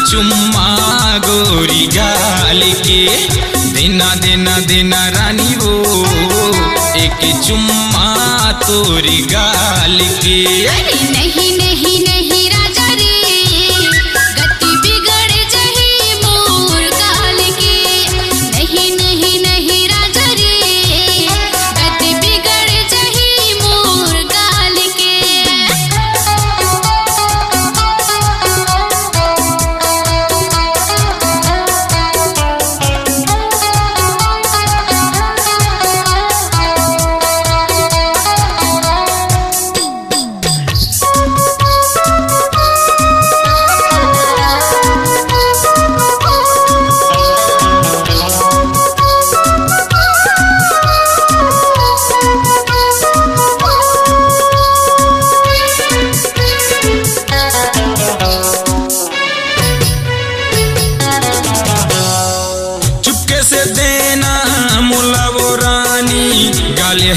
चुम्मा गोरी गाल के देना देना देना रानी वो एक चुम्मा तोरी गाल के। अरे नहीं नहीं नहीं राजा रे गति बिगड़ जही मोर गाल के। नहीं नहीं नहीं राजा रे गति बिगड़ जही मोर गाल के।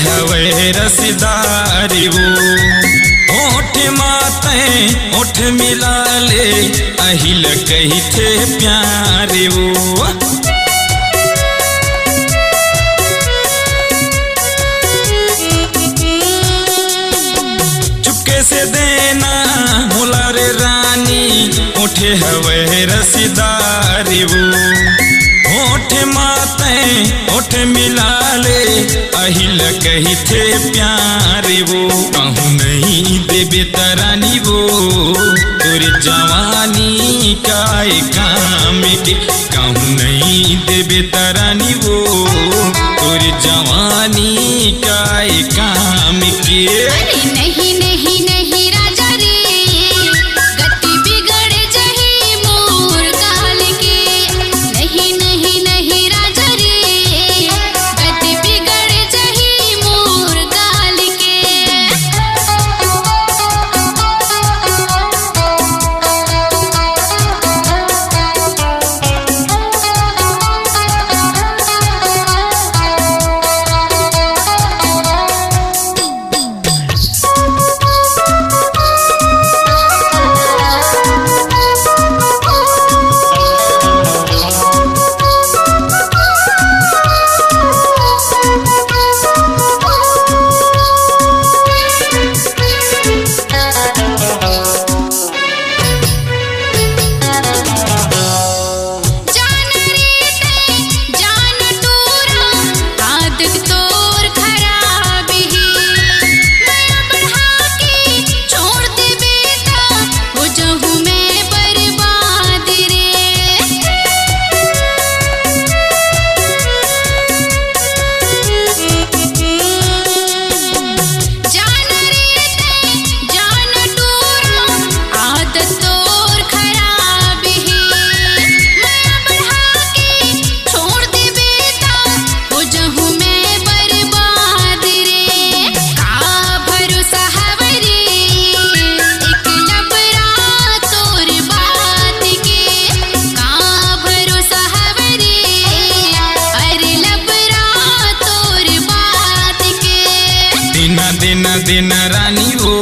हवे रसदारी वो ओठ माते ओठ मिला ले अहिल कही थे प्यारे वो। चुपके से देना मुला रे रानी ओठे हवे रसदारी वो ओठ माते ओठ मिला ले अहिल कही थे प्यारे वो। कहूँ नहीं देवे तरानी वो तोरे जवानी का काम के। कहूँ नहीं देवे तरानी वो तोरे जवानी का काम के। अरे नहीं नहीं नहीं राजा रे गति बिगड़ जही मोर गाल के। नहीं नहीं नहीं राजा रे गति बिगड़ जही मोर गाल के। देना देना रानी वो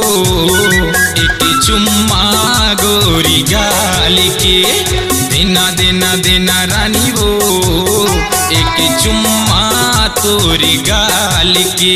एक चुम्मा गोरी गाल के। देना देना देना रानी वो एक चुम्मा तोरी गाल के।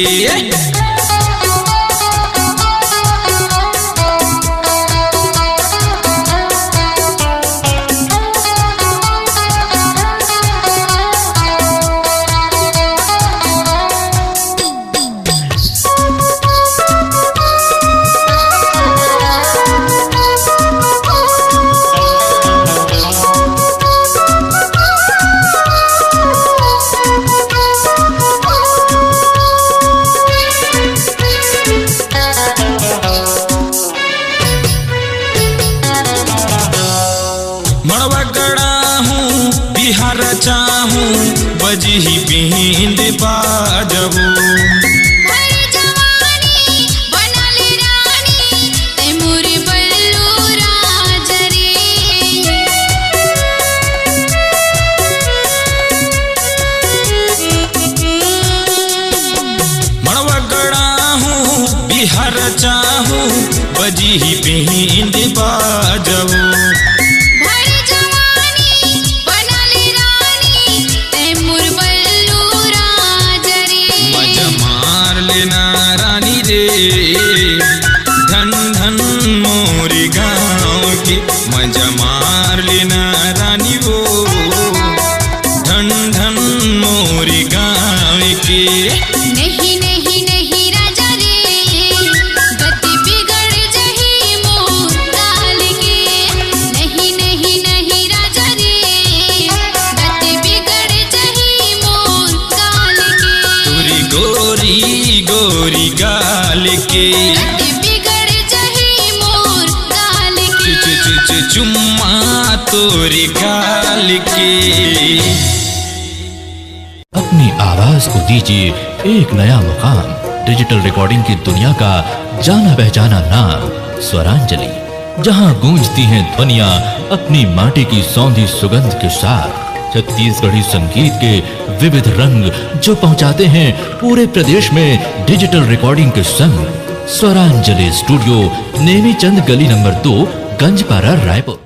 बिहार चाहूं बजही बिंद बाजबू। बिहार चाहूं बजही बिंद बाजबू। नहीं नहीं नहीं राजा रे, गति बिगड़ जही मोर काल के। नहीं नहीं नहीं राजा रे, गति बिगड़ जही मोर काल के। तोरी गोरी गोरी गाल के गति बिगड़ जही मोर काल के। चुम्मा तोरी गाल के। अपनी आवाज को दीजिए एक नया मुकाम। डिजिटल रिकॉर्डिंग की दुनिया का जाना पहचाना नाम स्वरांजलि, जहां गूंजती हैं ध्वनियां अपनी माटी की सौंधी सुगंध के साथ। छत्तीसगढ़ी संगीत के विविध रंग जो पहुंचाते हैं पूरे प्रदेश में डिजिटल रिकॉर्डिंग के संग। स्वरांजलि स्टूडियो, नेमीचंद गली नंबर 2, गंजपारा, रायपुर।